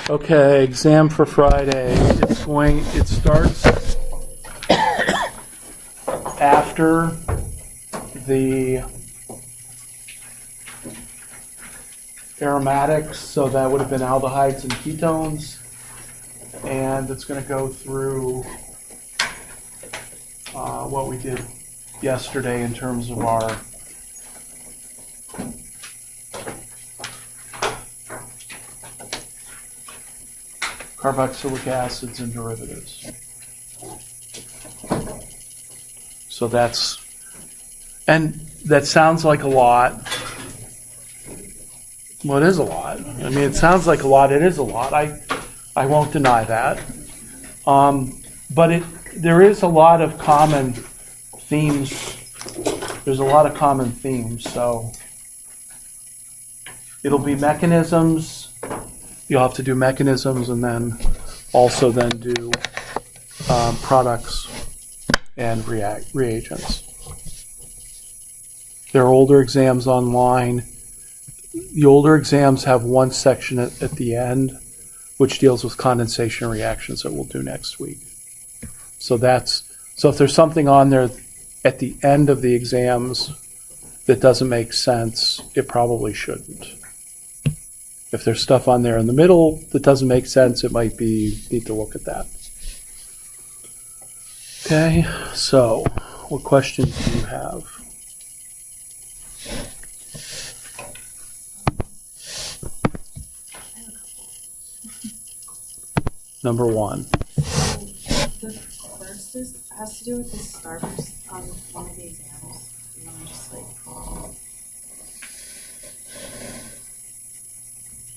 Okay, exam for Friday. It starts after the aromatics, so that would have been aldehydes and ketones. And it's going to go through what we did yesterday in terms of our carboxylic acids and derivatives. So that sounds like a lot. Well, it is a lot. I mean, it sounds like a lot. It is a lot. I won't deny that. But there is a lot of common themes. There's a lot of common themes. So it'll be mechanisms. You'll have to do mechanisms and then also do products and reagents. There are older exams online. The older exams have one section at the end which deals with condensation reactions that we'll do next week. So if there's something on there at the end of the exams that doesn't make sense, it probably shouldn't. If there's stuff on there in the middle that doesn't make sense, it might be need to look at that. Okay, so what questions do you have? Number one. The first has to do with the Starburst on one of the exams. You want to just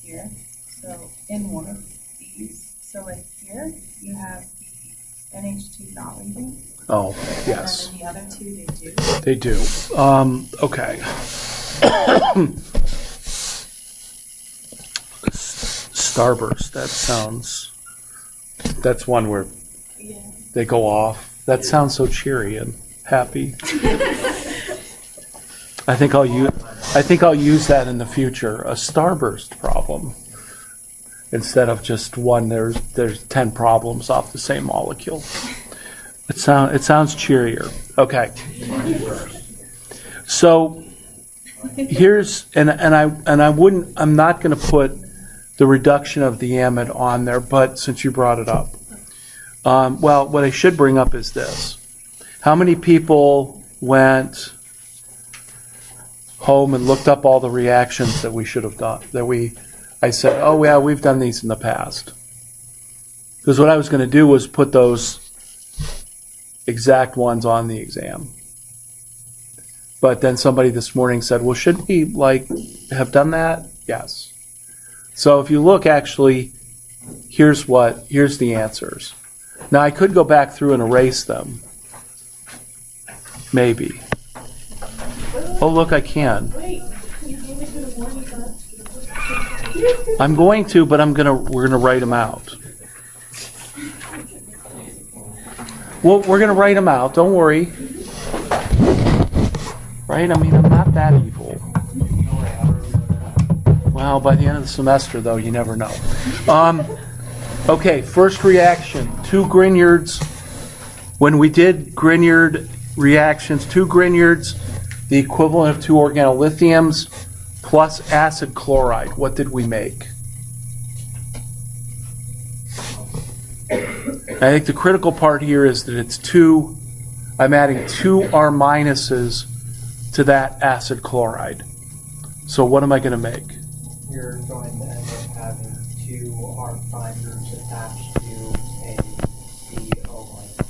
here. So in one of these, so here you have the NH2 not leaving. Oh, yes. And then the other two they do. They do. Okay. Starburst. That's one where they go off. That sounds so cheery and happy. I think I'll use that in the future. A starburst problem. Instead of just one, there's 10 problems off the same molecule. It sounds cheerier. Okay. So here's I'm not going to put the reduction of the amide on there, but since you brought it up, what I should bring up is this: how many people went home and looked up all the reactions that we should have done? I said, oh yeah, we've done these in the past. Because what I was going to do was put those exact ones on the exam. But then somebody this morning said, well, should we have done that? Yes. So if you look, actually, here's the answers. Now I could go back through and erase them. Maybe. Oh, look, I can. I'm going to, but we're gonna write them out. Well, we're gonna write them out. Don't worry. Right? I mean, I'm not that evil. Well, by the end of the semester, though, you never know. Okay, first reaction. 2 Grignards. When we did Grignard reactions, 2 Grignards, the equivalent of 2 organolithiums, plus acid chloride. What did we make? I think the critical part here is that it's 2. I'm adding 2 R minuses to that acid chloride. So what am I going to make? You're going to end up having 2 R prime groups attached to a CO minus.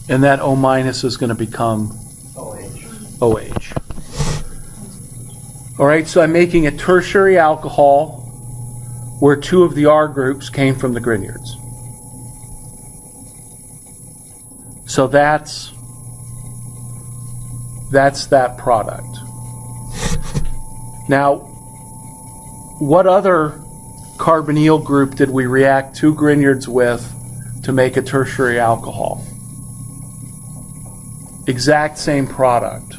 And that O minus is going to become OH. All right, so I'm making a tertiary alcohol where 2 of the R groups came from the Grignards. So that's that product. Now, what other carbonyl group did we react 2 Grignards with to make a tertiary alcohol? Exact same product.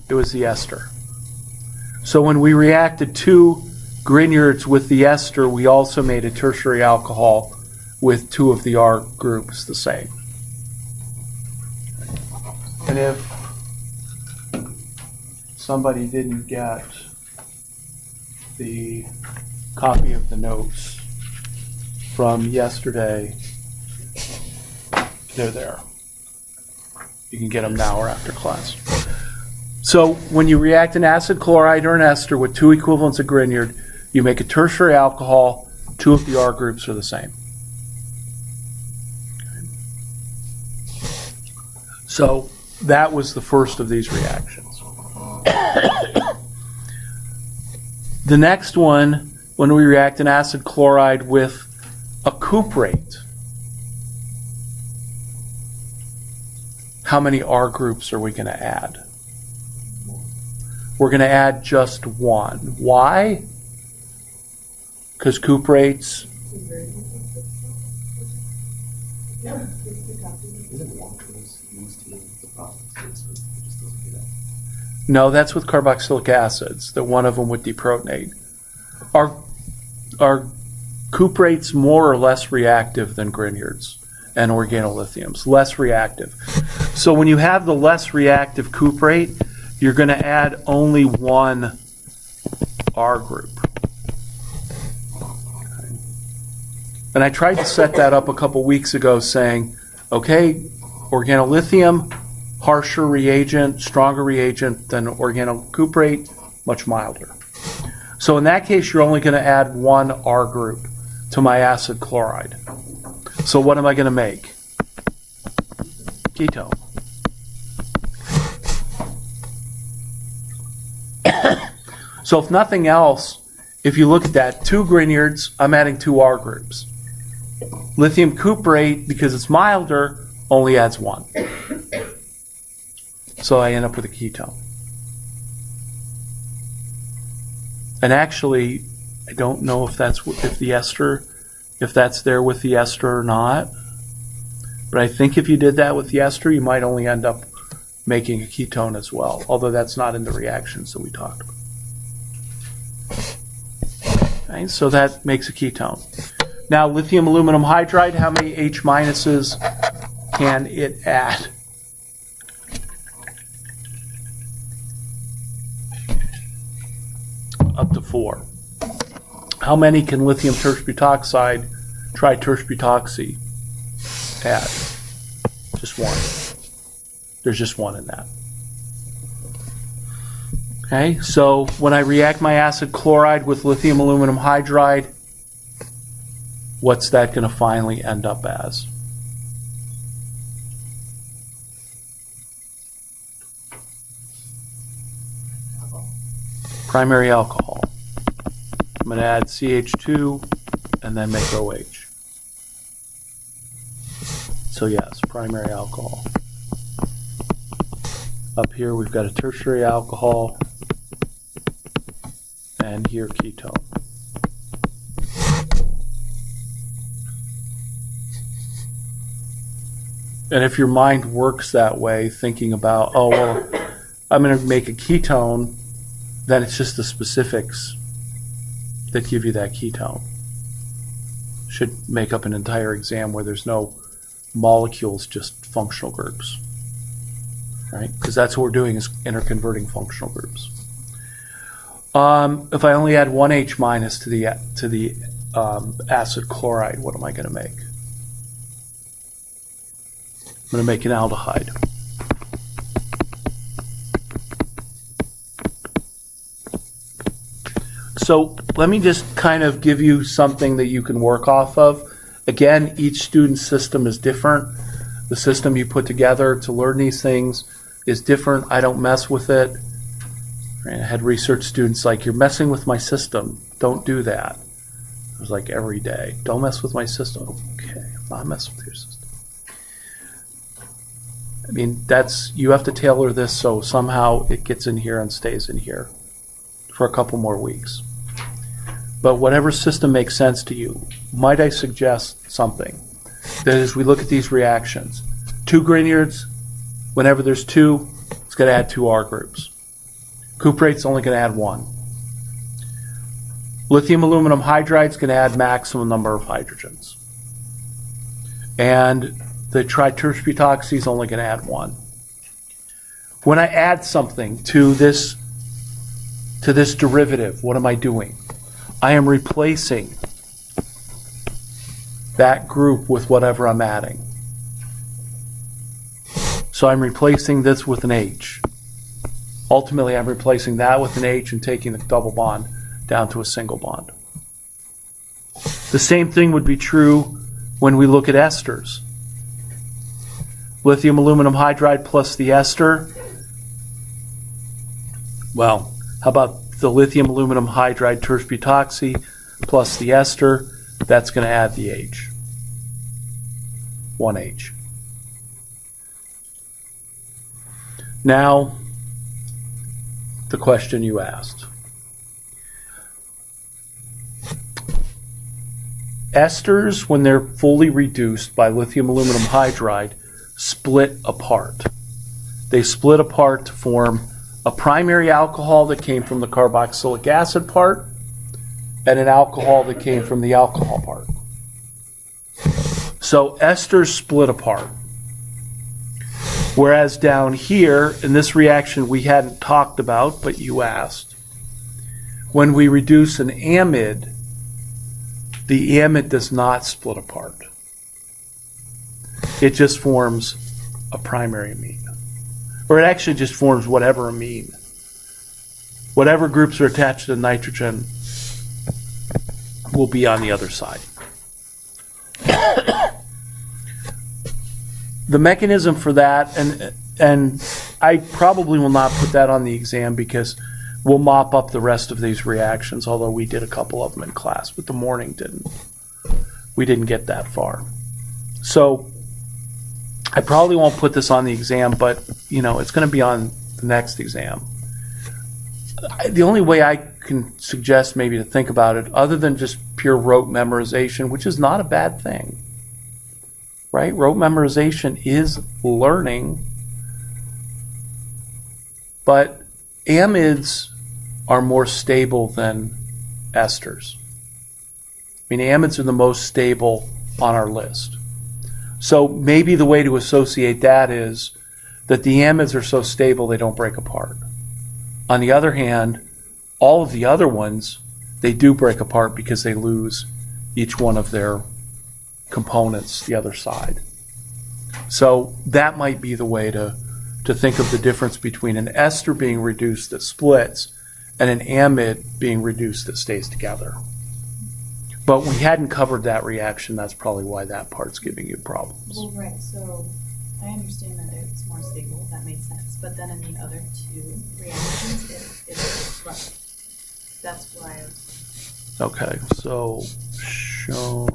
It was the ester. So when we reacted 2 Grignards with the ester, we also made a tertiary alcohol with 2 of the R groups the same. And if somebody didn't get the copy of the notes from yesterday, they're there. You can get them now or after class. So when you react an acid chloride or an ester with 2 equivalents of Grignard, you make a tertiary alcohol. 2 of the R groups are the same. So that was the first of these reactions. The next one, when we react an acid chloride with a cuprate, how many R groups are we going to add? We're going to add just 1. Why? Because cuprates. No, that's with carboxylic acids, that one of them would deprotonate. Are cuprates more or less reactive than Grignards and organolithiums? Less reactive. So when you have the less reactive cuprate, you're going to add only 1 R group. Okay. And I tried to set that up a couple weeks ago saying, okay, organolithium, harsher reagent, stronger reagent than organocuprate, much milder. So in that case, you're only going to add 1 R group to my acid chloride. So what am I going to make? Ketone. So if nothing else, if you look at that, 2 Grignards, I'm adding 2 R groups. Lithium cuprate, because it's milder, only adds 1. So I end up with a ketone. And actually, I don't know if that's if that's there with the ester or not. But I think if you did that with the ester, you might only end up making a ketone as well, although that's not in the reactions that we talked about. Okay, so that makes a ketone. Now, lithium aluminum hydride, how many H minuses can it add? Up to 4. How many can lithium tertiary-butoxide, tri-tertiary-butoxy add? Just 1. There's just 1 in that. Okay, so when I react my acid chloride with lithium aluminum hydride, what's that going to finally end up as? Primary alcohol. I'm going to add CH2 and then make OH. So yes, primary alcohol. Up here we've got a tertiary alcohol, and here ketone. And if your mind works that way, thinking about, oh, well, I'm going to make a ketone, then it's just the specifics that give you that ketone. Should make up an entire exam where there's no molecules, just functional groups. Right? Because that's what we're doing, is interconverting functional groups. If I only add 1 H minus to the acid chloride, what am I going to make? I'm going to make an aldehyde. So let me just kind of give you something that you can work off of. Again, each student's system is different. The system you put together to learn these things is different. I don't mess with it. I had research students like, you're messing with my system. Don't do that. It was like every day. Don't mess with my system. Okay, I'm not messing with your system. I mean, you have to tailor this so somehow it gets in here and stays in here for a couple more weeks. But whatever system makes sense to you, might I suggest something? That as we look at these reactions, 2 Grignards, whenever there's 2, it's going to add 2 R groups. Cuprate's only going to add 1. Lithium aluminum hydride's going to add maximum number of hydrogens. And the triterpene butoxy is only going to add 1. When I add something to this derivative, what am I doing? I am replacing that group with whatever I'm adding. So I'm replacing this with an H. Ultimately, I'm replacing that with an H and taking the double bond down to a single bond. The same thing would be true when we look at esters. Lithium aluminum hydride plus the ester. Well, how about the lithium aluminum hydride terpene butoxy plus the ester? That's going to add the H. 1H. Now, the question you asked. Esters, when they're fully reduced by lithium aluminum hydride, split apart. They split apart to form a primary alcohol that came from the carboxylic acid part and an alcohol that came from the alcohol part. So esters split apart. Whereas down here, in this reaction we hadn't talked about, but you asked, when we reduce an amide, the amide does not split apart. It just forms a primary amine. Or it actually just forms whatever amine. Whatever groups are attached to nitrogen will be on the other side. The mechanism for that, and I probably will not put that on the exam because we'll mop up the rest of these reactions, although we did a couple of them in class, but the morning didn't. We didn't get that far. So I probably won't put this on the exam, but it's going to be on the next exam. The only way I can suggest maybe to think about it, other than just pure rote memorization, which is not a bad thing, right? Rote memorization is learning, but amides are more stable than esters. I mean, amides are the most stable on our list. So maybe the way to associate that is that the amides are so stable they don't break apart. On the other hand, all of the other ones, they do break apart because they lose each one of their components the other side. So that might be the way to think of the difference between an ester being reduced that splits and an amide being reduced that stays together. But we hadn't covered that reaction. That's probably why that part's giving you problems. Well, right. So I understand that it's more stable. That made sense. But then in the other two reactions, it's less. That's why. Okay. So show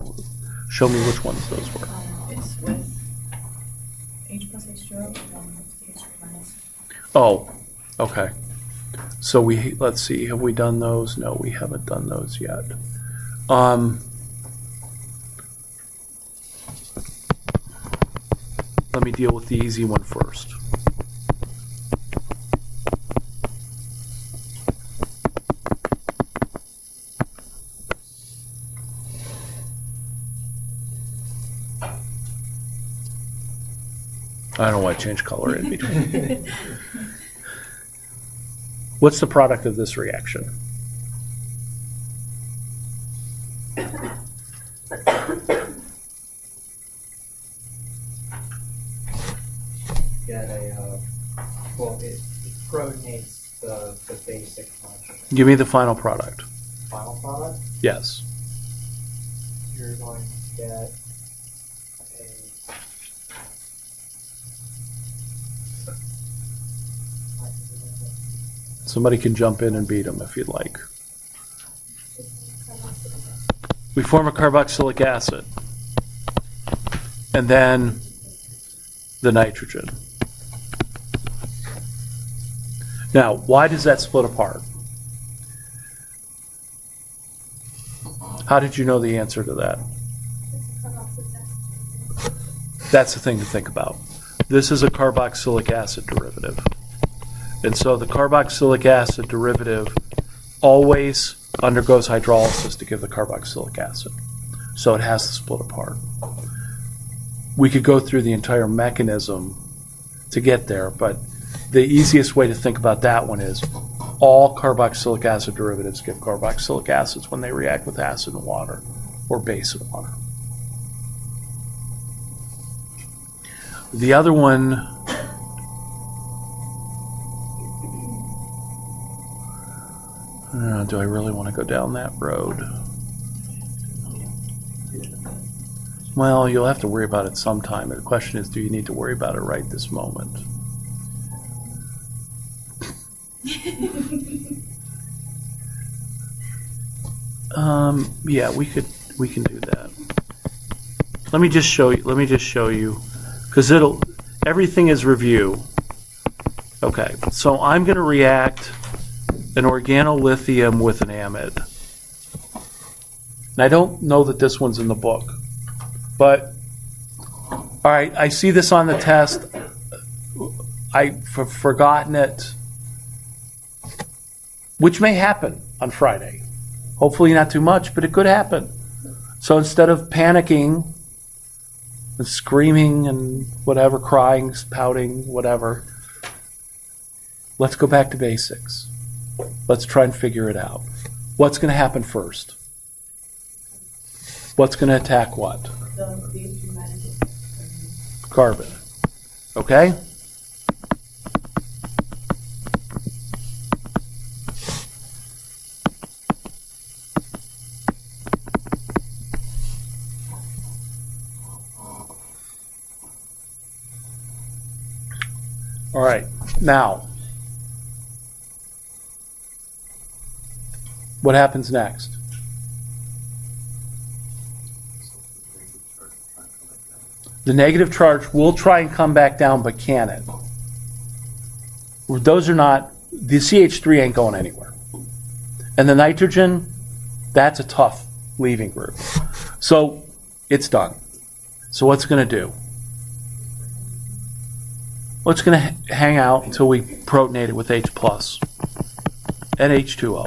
me which ones those were. It's with H plus H2O and then H3 minus. Oh, okay. So let's see. Have we done those? No, we haven't done those yet. Let me deal with the easy one first. I don't know why I changed color in between. What's the product of this reaction? Get it protonates the basic nitrogen. Give me the final product. Final product, Yes. you're going to get Somebody can jump in and beat them if you'd like. We form a carboxylic acid. And then the nitrogen. Now, why does that split apart? How did you know the answer to that? That's the thing to think about. This is a carboxylic acid derivative. And so the carboxylic acid derivative always undergoes hydrolysis to give the carboxylic acid. So it has to split apart. We could go through the entire mechanism to get there, but the easiest way to think about that one is all carboxylic acid derivatives give carboxylic acids when they react with acid and water or base and water. The other one, do I really want to go down that road? Well, you'll have to worry about it sometime. The question is, do you need to worry about it right this moment? Yeah, we can do that. Let me just show you, because everything is review. Okay, so I'm going to react an organolithium with an amide. And I don't know that this one's in the book, but all right, I see this on the test. I've forgotten it, which may happen on Friday. Hopefully not too much, but it could happen. So instead of panicking and screaming and whatever, crying, pouting, whatever, let's go back to basics. Let's try and figure it out. What's going to happen first? What's going to attack what? Carbon. Okay? All right, now, what happens next? The negative charge will try and come back down, but can it? Those are not, the CH3 ain't going anywhere. And the nitrogen, that's a tough leaving group. So it's done. So what's it going to do? Well, it's going to hang out until we protonate it with H+ and H2O.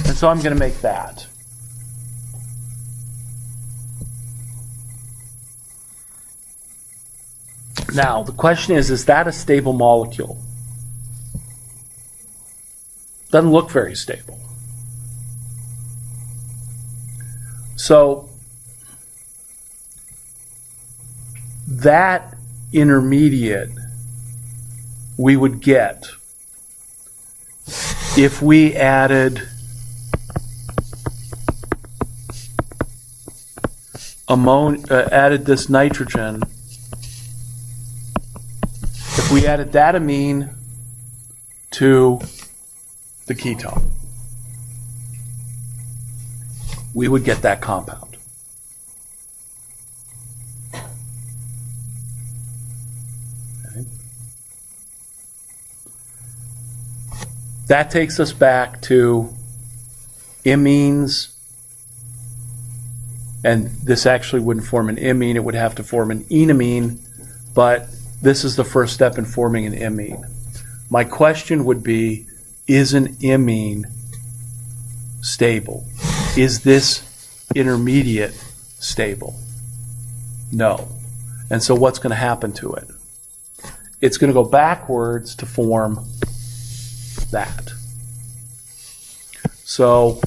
And so I'm going to make that. Now, the question is that a stable molecule? Doesn't look very stable. So that intermediate we would get if we added added this nitrogen. If we added that amine to the ketone, we would get that compound. Okay. That takes us back to imines, and this actually wouldn't form an imine, it would have to form an enamine, but this is the first step in forming an imine. My question would be, is an imine stable? Is this intermediate stable? No. And so what's going to happen to it? It's going to go backwards to form that. So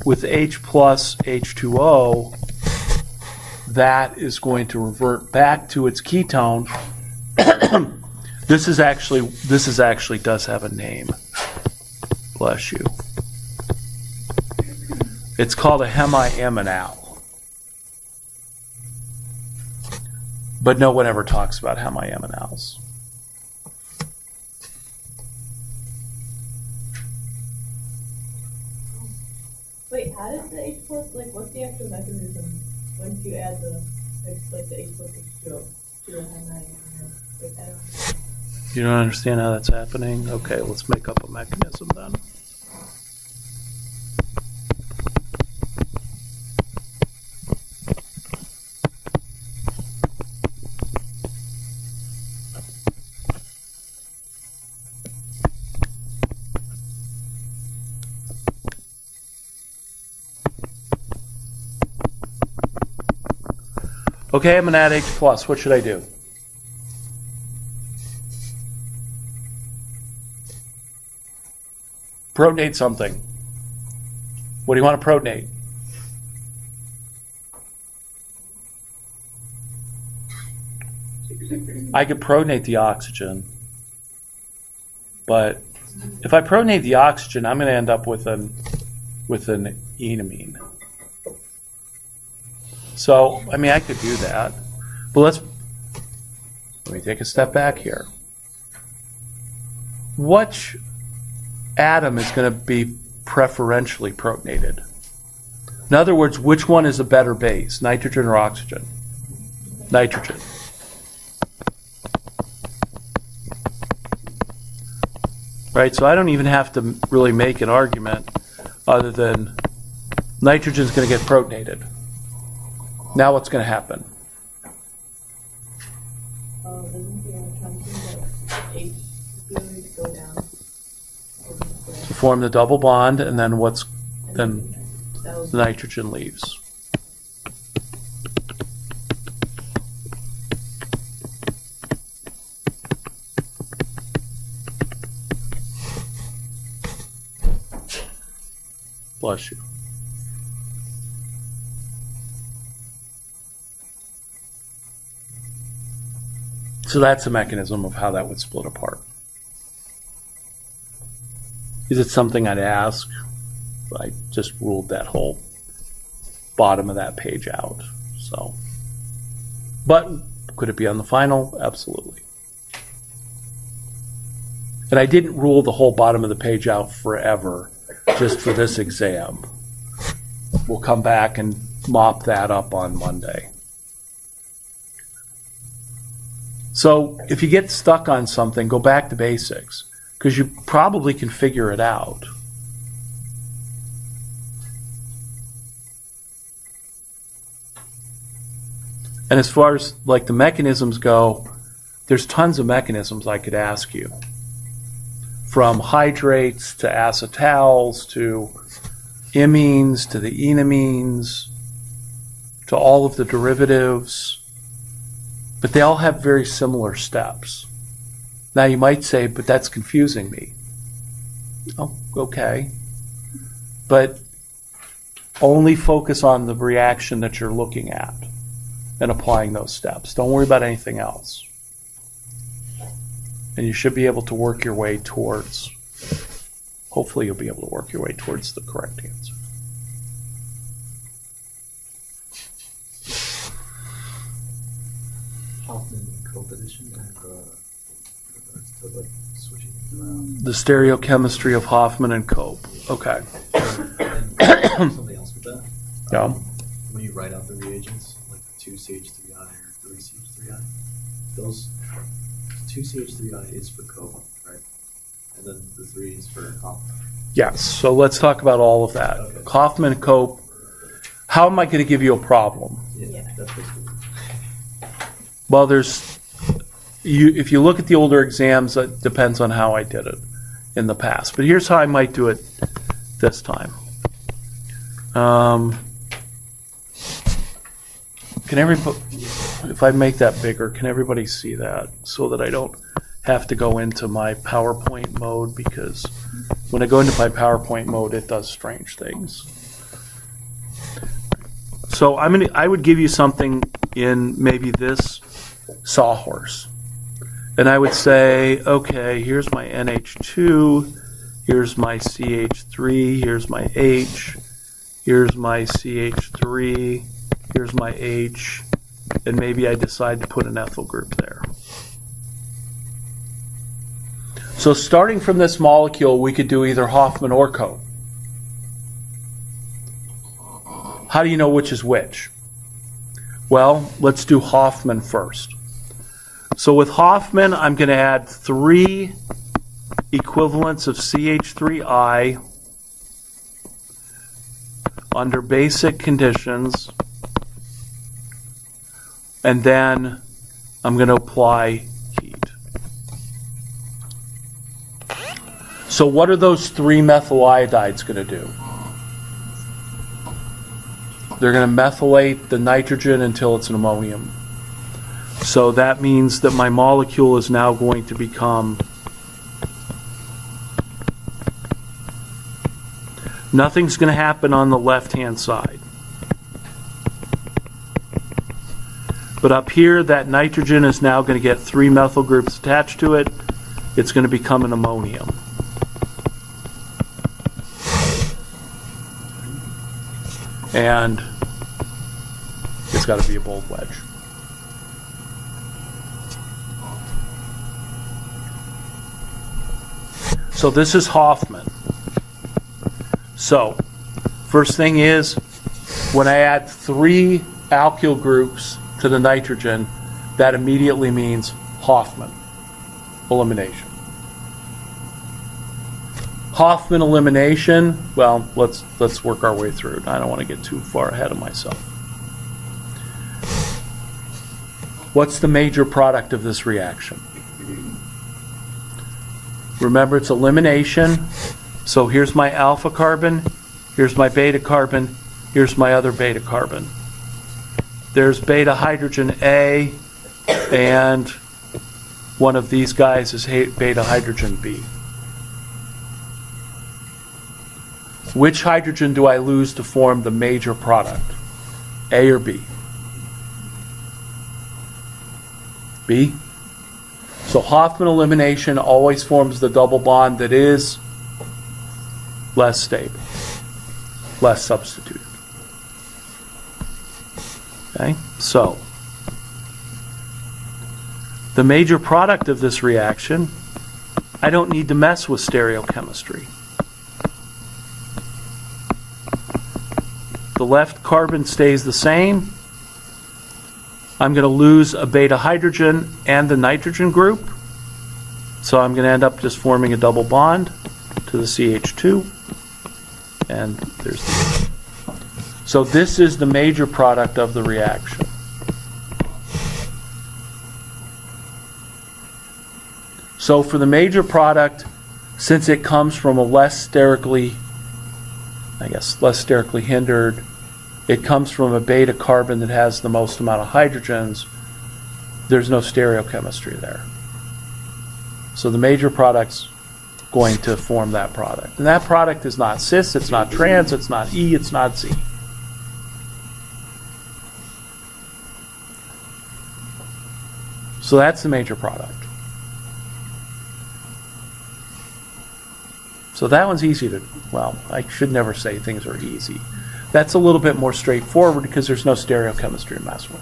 with H plus H2O, that is going to revert back to its ketone. This is actually does have a name. Bless you. It's called a hemiaminal. But no one ever talks about hemiaminals. Wait, how does the H plus, like, what's the actual mechanism once you add the, like the H plus H2O to a hemiaminal? Like, I don't. You don't understand how that's happening? Okay, let's make up a mechanism then. Okay, I'm going to add H plus. What should I do? Protonate something. What do you want to protonate? I could protonate the oxygen, but if I protonate the oxygen, I'm going to end up with an enamine. So, I mean, I could do that, but let me take a step back here. Which atom is going to be preferentially protonated? In other words, which one is a better base, nitrogen or oxygen? Nitrogen. Right, so I don't even have to really make an argument other than nitrogen is going to get protonated. Now what's going to happen? Doesn't the electron that H is going to go down? To form the double bond, and then then That the nitrogen leaves. Bless you. So that's a mechanism of how that would split apart. Is it something I'd ask? I just ruled that whole bottom of that page out. So, but could it be on the final? Absolutely. And I didn't rule the whole bottom of the page out forever, just for this exam. We'll come back and mop that up on Monday. So if you get stuck on something, go back to basics, because you probably can figure it out. And as far as like the mechanisms go, there's tons of mechanisms I could ask you. From hydrates to acetals to imines to the enamines to all of the derivatives. But they all have very similar steps. Now you might say, but that's confusing me. Oh, okay. But only focus on the reaction that you're looking at and applying those steps. Don't worry about anything else. And you should be able to work your way towards, hopefully you'll be able to work your way towards the correct answer. Hoffman co-position and to like switching things around. The stereochemistry of Hoffman and Cope. Okay. And something else with that. Yeah. When you write out the reagents, like 2CH3I or 3CH3I, those 2CH3I is for Cope, right? And then the 3 is for Hoffman. Yes. So let's talk about all of that. Okay. Hoffman and Cope. How am I going to give you a problem? Yeah, that's basically. Well, if you look at the older exams, it depends on how I did it in the past. But here's how I might do it this time. Can everybody, if I make that bigger, can everybody see that so that I don't have to go into my PowerPoint mode? Because when I go into my PowerPoint mode, it does strange things. So I would give you something in maybe this sawhorse. And I would say, okay, here's my NH2, here's my CH3, here's my H, here's my CH3, here's my H, and maybe I decide to put an ethyl group there. So starting from this molecule, we could do either Hoffman or Cope. How do you know which is which? Well, let's do Hoffman first. So with Hoffman, I'm going to add 3 equivalents of CH3I under basic conditions, and then I'm going to apply heat. So what are those 3 methyl iodides going to do? They're going to methylate the nitrogen until it's an ammonium. So that means that my molecule is now going to become, nothing's going to happen on the left-hand side. But up here, that nitrogen is now going to get 3 methyl groups attached to it. It's going to become an ammonium. And it's got to be a bold wedge. So this is Hoffman. So first thing is, when I add 3 alkyl groups to the nitrogen, that immediately means Hoffman elimination. Hoffman elimination, well, let's work our way through it. I don't want to get too far ahead of myself. What's the major product of this reaction? Remember, it's elimination. So here's my alpha carbon, here's my beta carbon, here's my other beta carbon. There's beta hydrogen A, and one of these guys is beta hydrogen B. Which hydrogen do I lose to form the major product? A or B? B? So Hoffman elimination always forms the double bond that is less stable, less substituted. Okay, so the major product of this reaction, I don't need to mess with stereochemistry. The left carbon stays the same. I'm going to lose a beta hydrogen and the nitrogen group. So I'm going to end up just forming a double bond to the CH2. And there's the. So this is the major product of the reaction. So for the major product, since it comes from a less sterically hindered, it comes from a beta carbon that has the most amount of hydrogens, there's no stereochemistry there. So the major product's going to form that product. And that product is not cis, it's not trans, it's not E, it's not Z. So that's the major product. So that one's easy to, well, I should never say things are easy. That's a little bit more straightforward because there's no stereochemistry to mess with.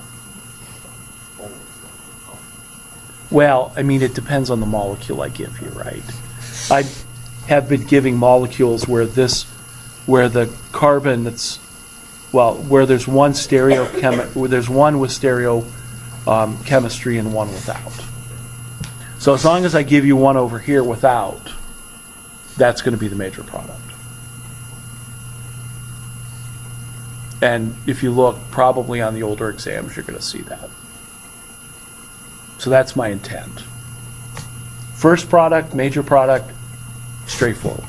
Well, I mean, it depends on the molecule I give you, right? I have been giving molecules where the carbon that's, well, where there's one with stereochemistry and one without. So as long as I give you one over here without, that's going to be the major product. And if you look probably on the older exams, you're going to see that. So that's my intent. First product, major product, straightforward.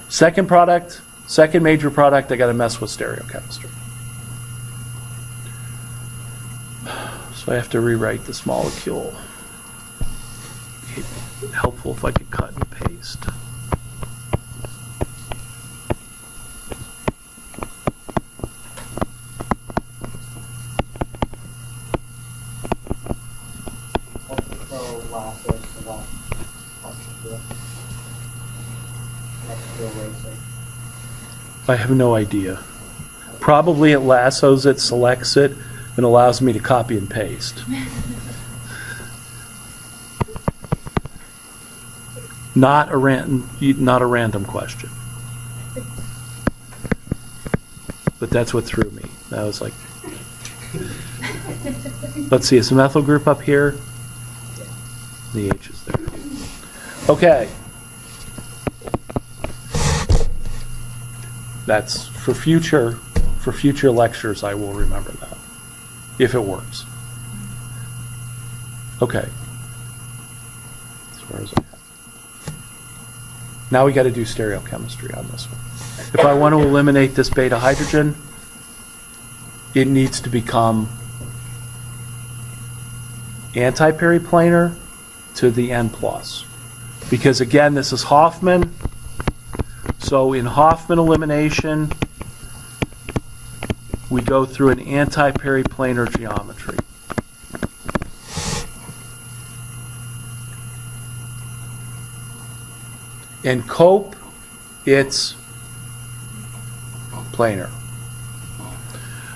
Second product, second major product, I got to mess with stereochemistry. So I have to rewrite this molecule. It'd be helpful if I could cut and paste. I have no idea. Probably it lassos it, selects it, and allows me to copy and paste. Not a random question. But that's what threw me. I was like, let's see, is the methyl group up here? The H is there. Okay. That's for future lectures. I will remember that if it works. Okay. As far as I have. Now we got to do stereochemistry on this one. If I want to eliminate this beta hydrogen, it needs to become anti-periplanar to the N plus. Because again, this is Hoffman. So in Hoffman elimination, we go through an anti-periplanar geometry. In Cope, it's planar.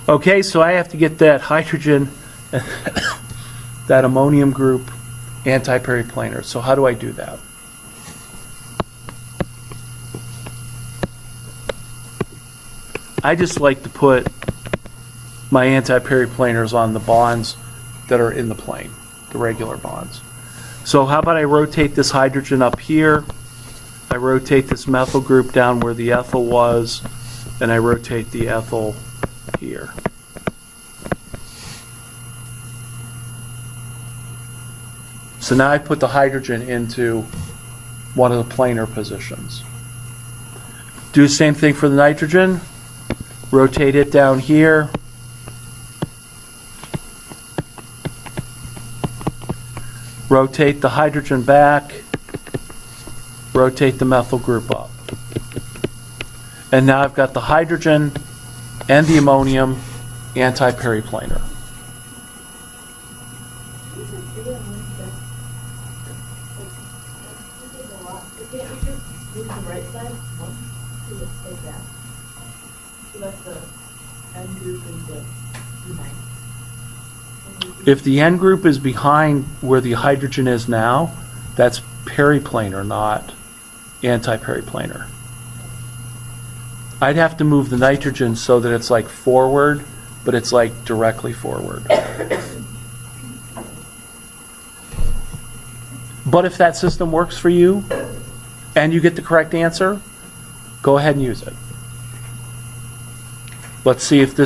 Okay, so I have to get that hydrogen, that ammonium group, anti-periplanar. So how do I do that? I just like to put my anti-periplanars on the bonds that are in the plane, the regular bonds. So how about I rotate this hydrogen up here, I rotate this methyl group down where the ethyl was, and I rotate the ethyl here. So now I put the hydrogen into one of the planar positions. Do the same thing for the nitrogen. Rotate it down here. Rotate the hydrogen back. Rotate the methyl group up. And now I've got the hydrogen and the ammonium anti-periplanar. If the N group is behind where the hydrogen is now, that's periplanar, not anti-periplanar. I'd have to move the nitrogen so that it's like forward, but it's like directly forward. But if that system works for you and you get the correct answer, go ahead and use it. Let's see if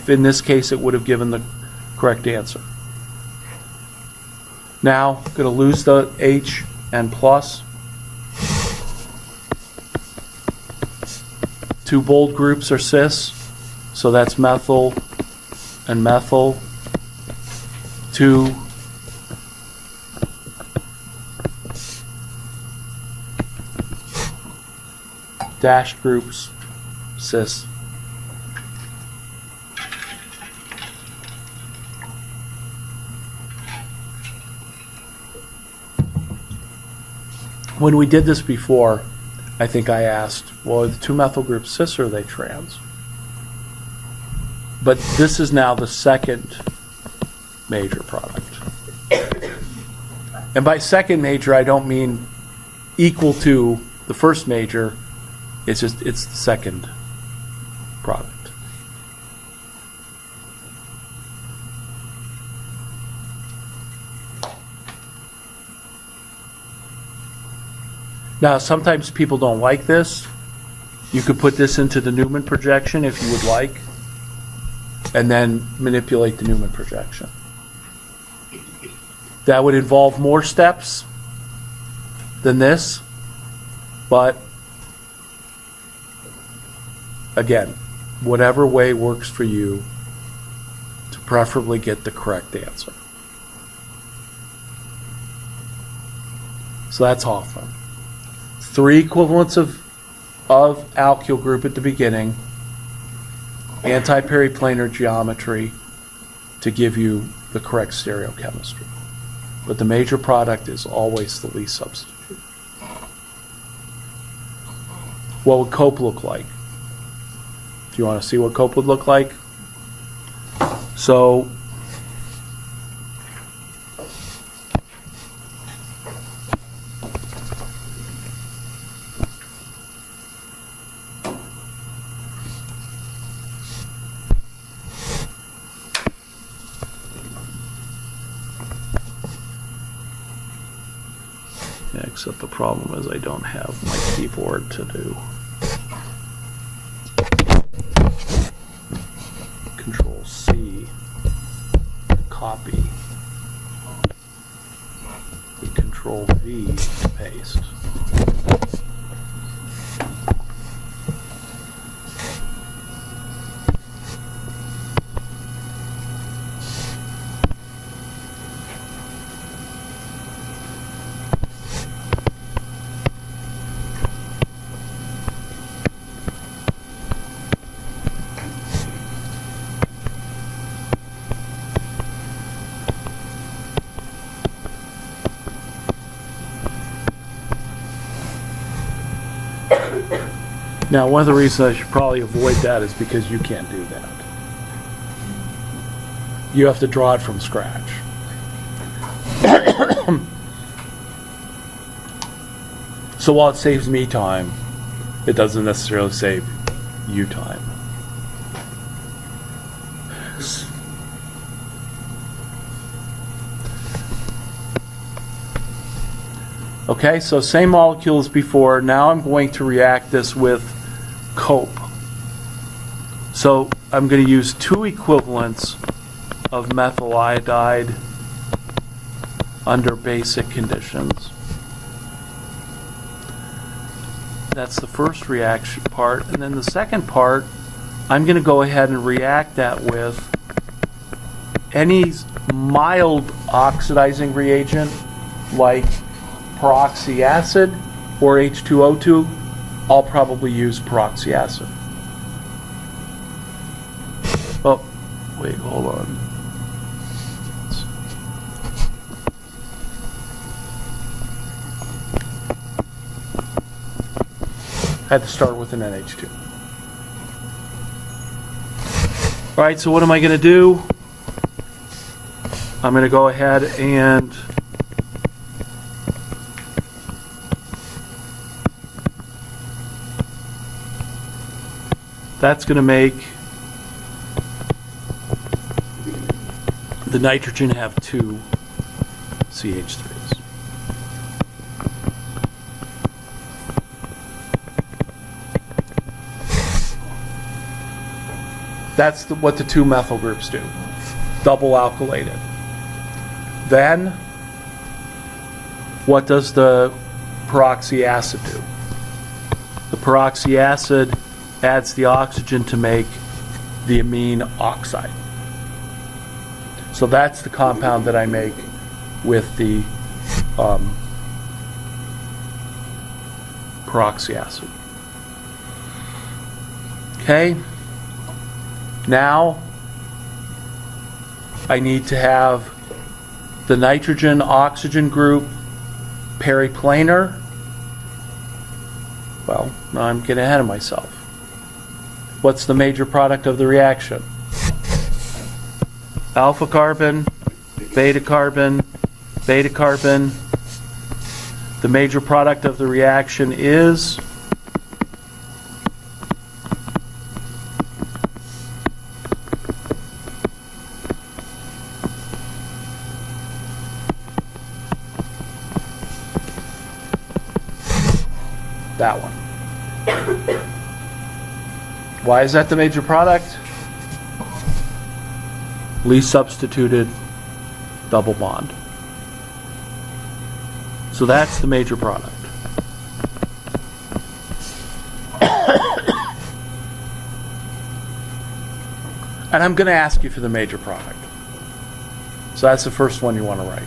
in this case it would have given the correct answer. Now, I'm going to lose the H and plus. Two bold groups are cis, so that's methyl and methyl. Two dashed groups, cis. When we did this before, I think I asked, well, are the two methyl groups cis or are they trans? But this is now the second major product. And by second major, I don't mean equal to the first major. It's just, it's the second product. Now, sometimes people don't like this. You could put this into the Newman projection if you would like, and then manipulate the Newman projection. That would involve more steps than this, but again, whatever way works for you to preferably get the correct answer. So that's Hoffman. 3 equivalents of alkyl group at the beginning, anti-periplanar geometry to give you the correct stereochemistry. But the major product is always the least substitute. What would Cope look like? Do you want to see what Cope would look like? So except the problem is I don't have my keyboard to do. Control C, copy. Control V, paste. Now, one of the reasons I should probably avoid that is because you can't do that. You have to draw it from scratch. So while it saves me time, it doesn't necessarily save you time. Okay, so same molecule as before. Now I'm going to react this with cope. So I'm going to use 2 equivalents of methyl iodide under basic conditions. That's the first reaction part. And then the second part, I'm going to go ahead and react that with any mild oxidizing reagent like peroxy acid or H2O2. I'll probably use peroxy acid. Oh, wait, hold on. I had to start with an NH2. All right, so what am I going to do? I'm going to go ahead and that's going to make the nitrogen have 2 CH3s. That's what the 2 methyl groups do. Double alkylated. Then, what does the peroxy acid do? The peroxy acid adds the oxygen to make the amine oxide. So that's the compound that I make with the peroxy acid. Okay. Now, I need to have the nitrogen-oxygen group periplanar. Well, now I'm getting ahead of myself. What's the major product of the reaction? Alpha carbon, beta carbon, beta carbon. The major product of the reaction is that one. Why is that the major product? Least substituted double bond. So that's the major product. And I'm going to ask you for the major product. So that's the first one you want to write.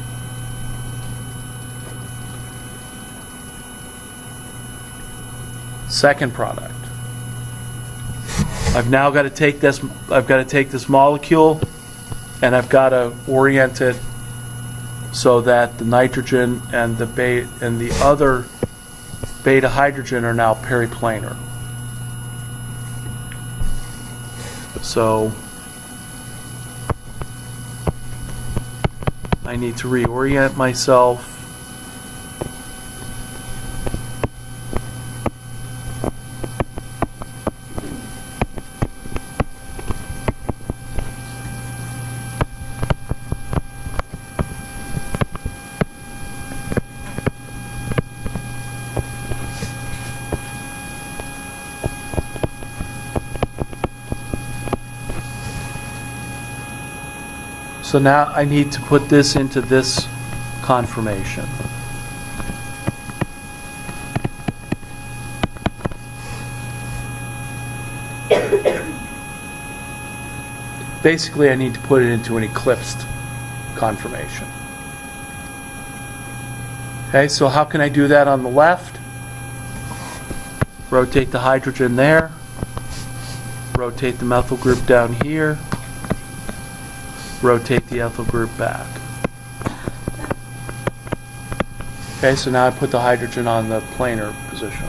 Second product. I've now got to take this. I've got to take this molecule, and I've got to orient it so that the nitrogen and the beta and the other beta hydrogen are now periplanar. So I need to reorient myself. So now I need to put this into this conformation. Basically, I need to put it into an eclipsed conformation. Okay, so how can I do that on the left? Rotate the hydrogen there. Rotate the methyl group down here. Rotate the ethyl group back. Okay, so now I put the hydrogen on the planar position.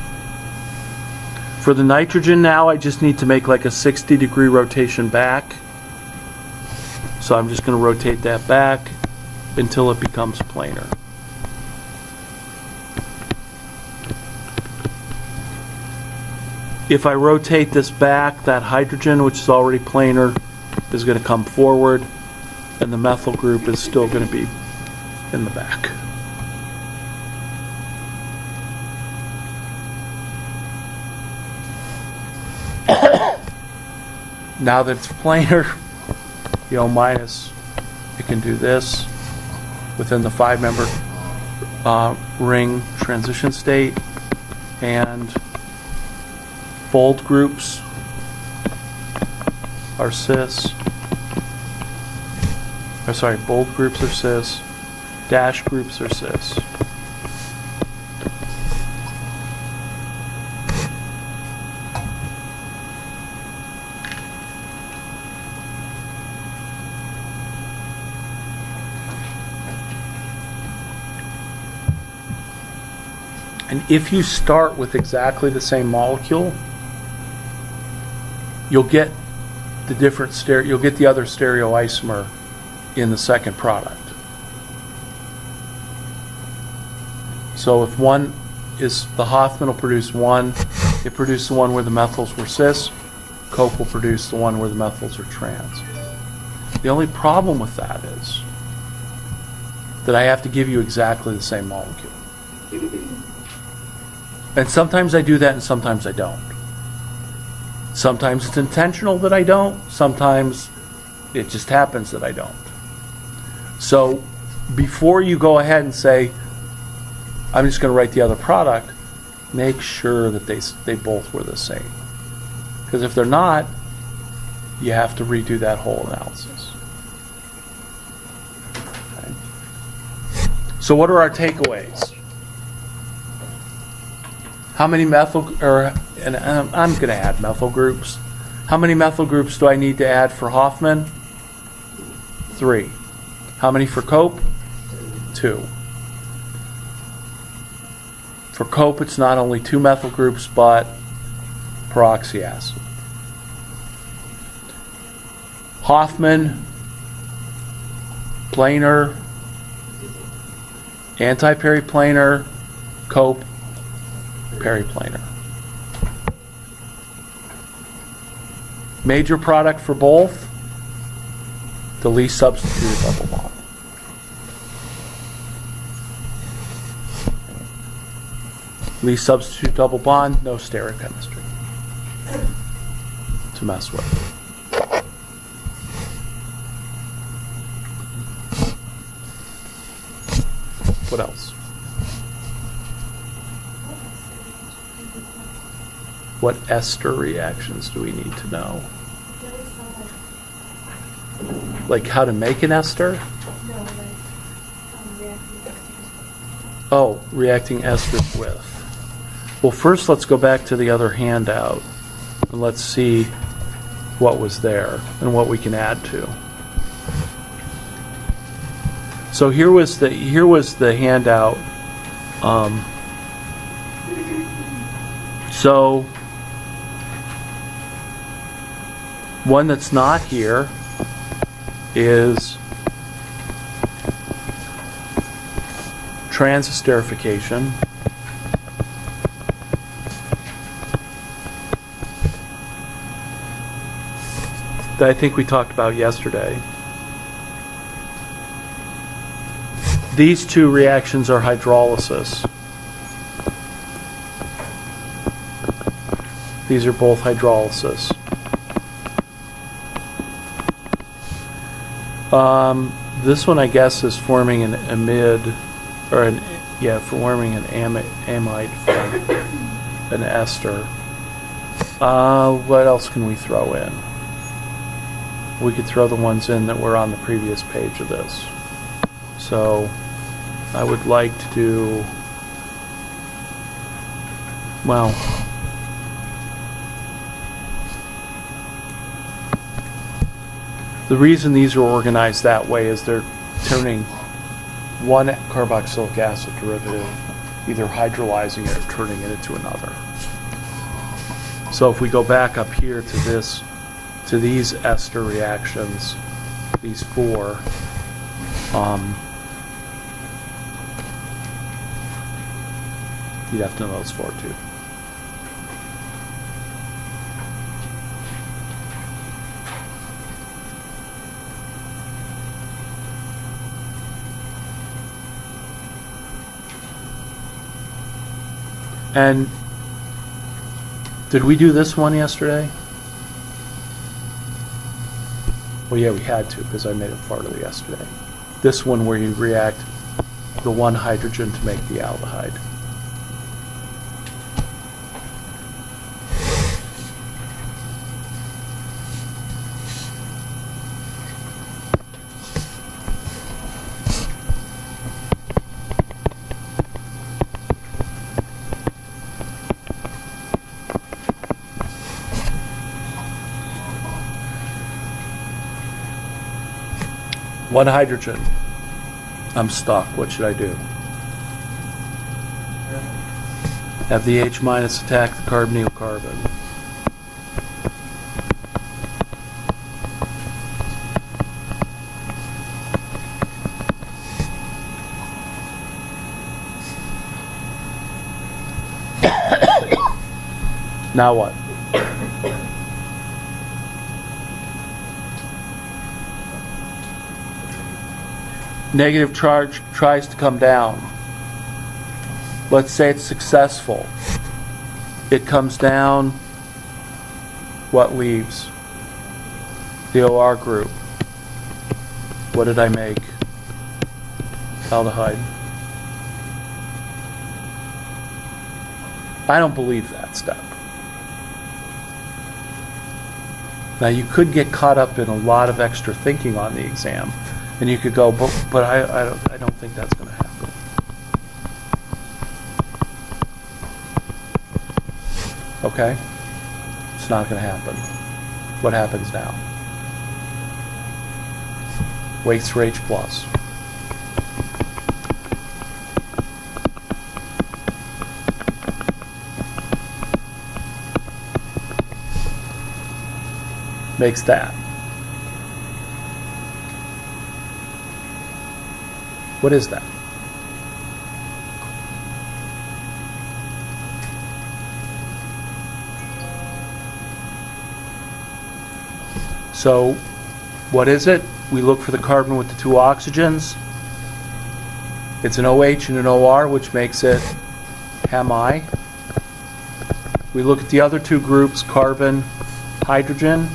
For the nitrogen now, I just need to make like a 60-degree rotation back. So I'm just going to rotate that back until it becomes planar. If I rotate this back, that hydrogen, which is already planar, is going to come forward, and the methyl group is still going to be in the back. Now that it's planar, minus, it can do this within the 5-member ring transition state, and bold groups are cis. Bold groups are cis. Dash groups are cis. And if you start with exactly the same molecule, you'll get the you'll get the other stereoisomer in the second product. So if one is, the Hoffman will produce one, it produces the one where the methyls were cis, Coke will produce the one where the methyls are trans. The only problem with that is that I have to give you exactly the same molecule. And sometimes I do that and sometimes I don't. Sometimes it's intentional that I don't, sometimes it just happens that I don't. So before you go ahead and say, I'm just going to write the other product, make sure that they both were the same. Because if they're not, you have to redo that whole analysis. Okay. So what are our takeaways? How many and I'm going to add methyl groups. How many methyl groups do I need to add for Hoffman? 3. How many for Cope? 2. For Cope, it's not only 2 methyl groups, but peroxy acid. Hoffman, planar, anti-periplanar, Cope, periplanar. Major product for both, the least substituted double bond. Least substitute double bond, no stereochemistry to mess with. What else? What ester reactions do we need to know? Like how to make an ester? Oh, reacting esters with. Well, first let's go back to the other handout and let's see what was there and what we can add to. So here was the handout. So one that's not here is transesterification. That I think we talked about yesterday. These two reactions are hydrolysis. These are both hydrolysis. This one, I guess, is forming an amide, or forming an amide from an ester. What else can we throw in? We could throw the ones in that were on the previous page of this. So I would like to do, well, the reason these are organized that way is they're turning one carboxylic acid derivative, either hydrolyzing it or turning it into another. So if we go back up here to this, to these ester reactions, these four, you'd have to know those four too. And did we do this one yesterday? Well, yeah, we had to because I made it part of it yesterday. This one where you react the one hydrogen to make the aldehyde. One hydrogen. I'm stuck. What should I do? Have the H minus attack the carbonyl carbon. Now what? Negative charge tries to come down. Let's say it's successful. It comes down. What leaves? The OR group. What did I make? Aldehyde. I don't believe that step. Now you could get caught up in a lot of extra thinking on the exam. And you could go, but I don't think that's going to happen. Okay? It's not going to happen. What happens now? Waits for H plus. Makes that. What is that? So, what is it? We look for the carbon with the two oxygens. It's an OH and an OR, which makes it Hem-I. We look at the other two groups, carbon, hydrogen.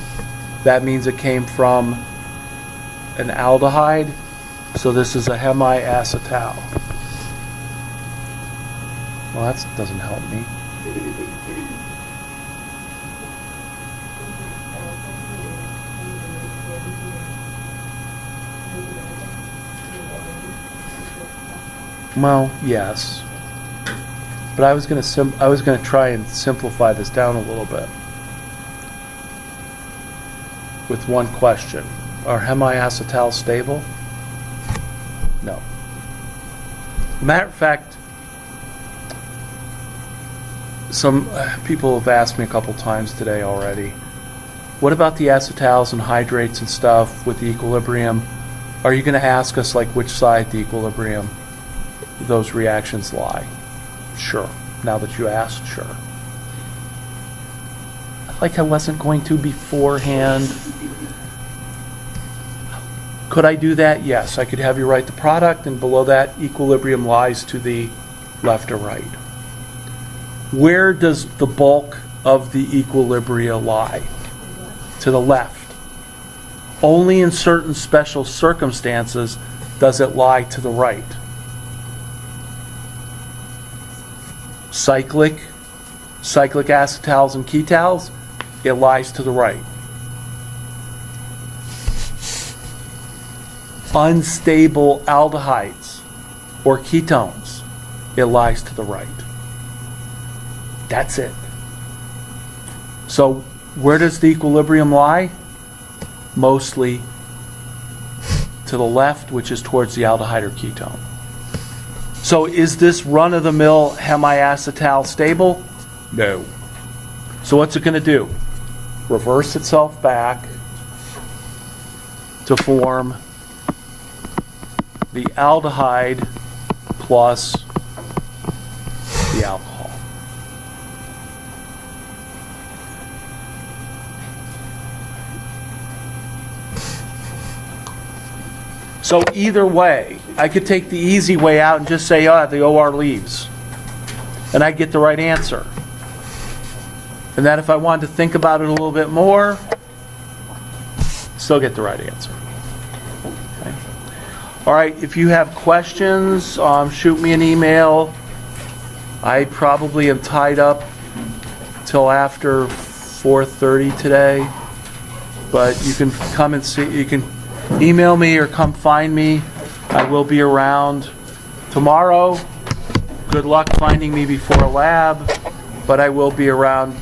That means it came from an aldehyde. So this is a Hem-I acetal. Well, that doesn't help me. Well, yes. But I was going to try and simplify this down a little bit with one question. Are Hem-I acetal stable? No. Matter of fact, some people have asked me a couple times today already, what about the acetals and hydrates and stuff with the equilibrium? Are you going to ask us like which side the equilibrium those reactions lie? Sure. Now that you asked, sure. Like I wasn't going to beforehand. Could I do that? Yes. I could have you write the product, and below that, equilibrium lies to the left or right. Where does the bulk of the equilibria lie? To the left. Only in certain special circumstances does it lie to the right. Cyclic acetals and ketals, it lies to the right. Unstable aldehydes or ketones, it lies to the right. That's it. So where does the equilibrium lie? Mostly to the left, which is towards the aldehyde or ketone. So is this run-of-the-mill hemiacetal stable? No. So what's it going to do? Reverse itself back to form the aldehyde plus the alcohol. So either way, I could take the easy way out and just say, the OR leaves. And I get the right answer. And that if I wanted to think about it a little bit more, still get the right answer. Okay. All right, if you have questions, shoot me an email. I probably am tied up till after 4:30 today, but you can come and see. You can email me or come find me. I will be around tomorrow. Good luck finding me before lab, but I will be around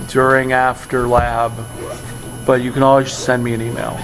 during after lab. But you can always send me an email.